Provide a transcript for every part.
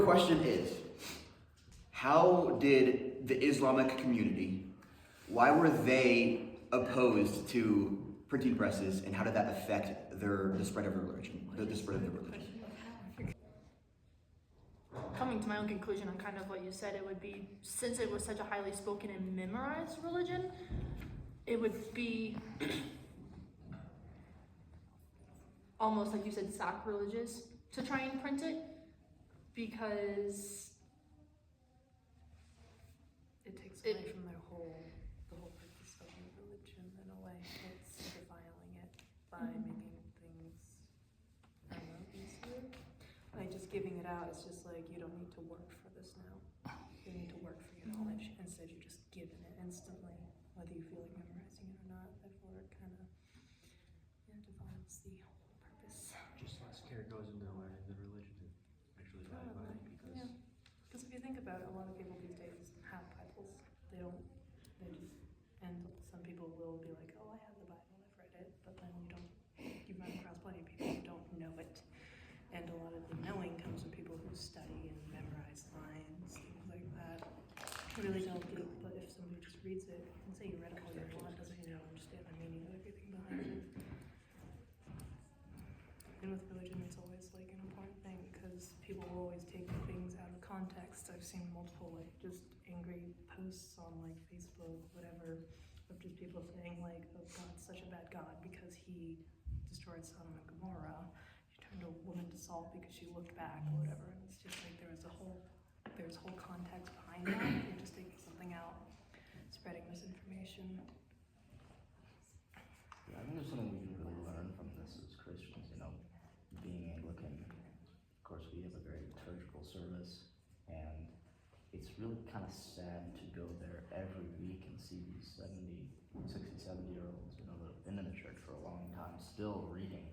question is, how did the Islamic community, why were they opposed to printing presses, and how did that affect the spread of religion, the spread of their religion? Coming to my own conclusion on kind of what you said, it would be, since it was such a highly spoken and memorized religion, it would be almost, like you said, sacrilegious to try and print it, because it takes away from the whole purpose of your religion in a way. It's defiling it by making things, I don't know, easier. Like just giving it out, it's just like, you don't need to work for this now. You need to work for your knowledge. Instead, you're just given it instantly, whether you feel like memorizing it or not. Therefore, it kind of defiles the whole purpose. Just less care goes into learning the religion to actually live by it, Because if you think about it, a lot of people these days have Bibles. They just, and some people will be like, oh, I have the Bible, I've read it, but then you run across plenty of people who don't know it. And a lot of the knowing comes from people who study and memorize lines, things like that. Really don't deep, but if somebody just reads it, and say you read it all you want, doesn't mean you don't understand the meaning of everything behind it. And with religion, it's always like an important thing because people will always take things out of context. I've seen multiple like just angry posts on like Facebook, whatever, of just people saying like, oh, God's such a bad God because he destroyed Sodom and Gomorrah. He turned a woman to salt because she looked back or whatever. And it's just like there's whole context behind that. You're just taking something out, spreading misinformation. Yeah, I think there's something we can really learn from this as Christians, being Anglican. Of course, we have a very liturgical service, and it's really kind of sad to go there every week and see these 70-year-olds, that have been in the church for a long time, still reading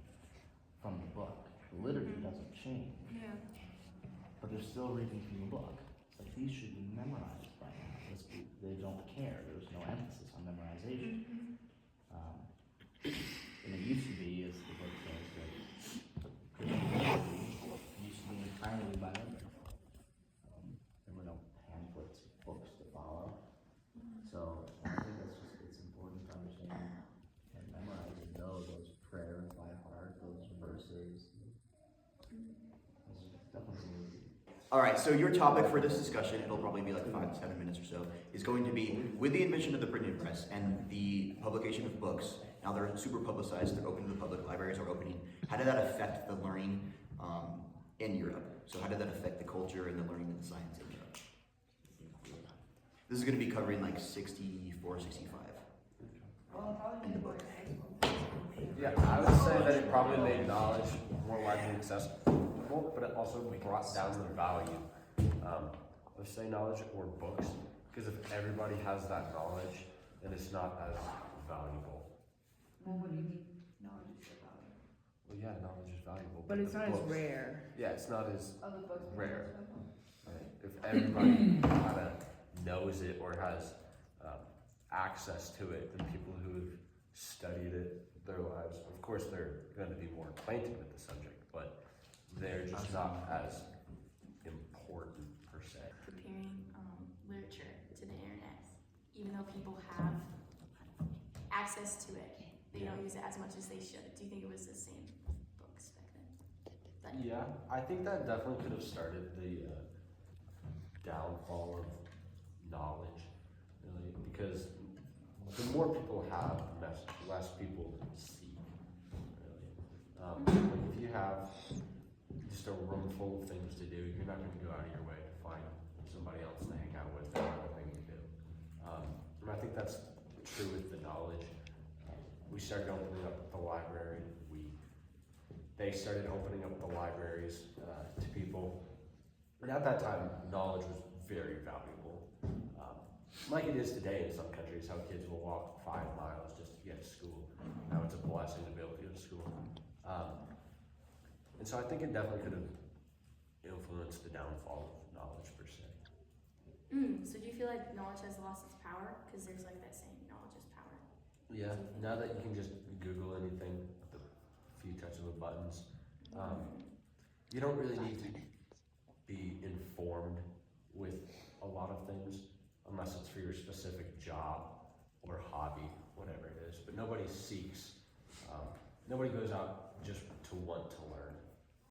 from the book. The liturgy doesn't change, but they're still reading from the book. It's like these should be memorized by now. They don't care. There's no emphasis on memorization. And it used to be, as the book says, that Christianity used to be entirely by memory. There were no pamphlets, books to follow. So I think it's important to understand and memorizing those prayers by heart, those verses. It's definitely. All right, so your topic for this discussion, it'll probably be like 5 to 7 minutes or so, is going to be, with the invention of the printing press and the publication of books, now they're super publicized, they're open to the public, libraries are opening, how did that affect the learning in Europe? So how did that affect the culture and the learning and the science in Europe? This is going to be covering like 64, 65 in the book. Yeah, I would say that it probably made knowledge more widely accessible, but it also brought down the value of, say, knowledge or books, because if everybody has that knowledge, then it's not as valuable. Well, what do you mean knowledge is so valuable? Well, yeah, knowledge is valuable. But it's not as books, rare. Yeah, it's not as Other books rare. Right? If everybody kind of knows it or has access to it, then people who have studied it their lives, of course, they're going to be more acquainted with the subject, but they're just not as important per se. Comparing literature to the internet, even though people have access to it, they don't use it as much as they should. Do you think it was the same with books back then? Yeah, I think that definitely could have started the downfall of knowledge, really, because the more people have, less people seek, really. Like if you have just a room full of things to do, you're not going to go out of your way to find somebody else to hang out with and another thing to do. And I think that's true with the knowledge. We started opening up the library. They started opening up the libraries to people. And at that time, knowledge was very valuable. Like it is today in some countries, how kids will walk 5 miles just to get to school. Now it's a blessing to be able to go to school. And so I think it definitely could have influenced the downfall of knowledge per se. So do you feel like knowledge has lost its power? Because there's like that saying, knowledge is power. Yeah, now that you can just Google anything with a few touches of buttons, you don't really need to be informed lot of things, unless it's for your specific job or hobby, whatever it is. But nobody seeks, nobody goes out just to want to learn.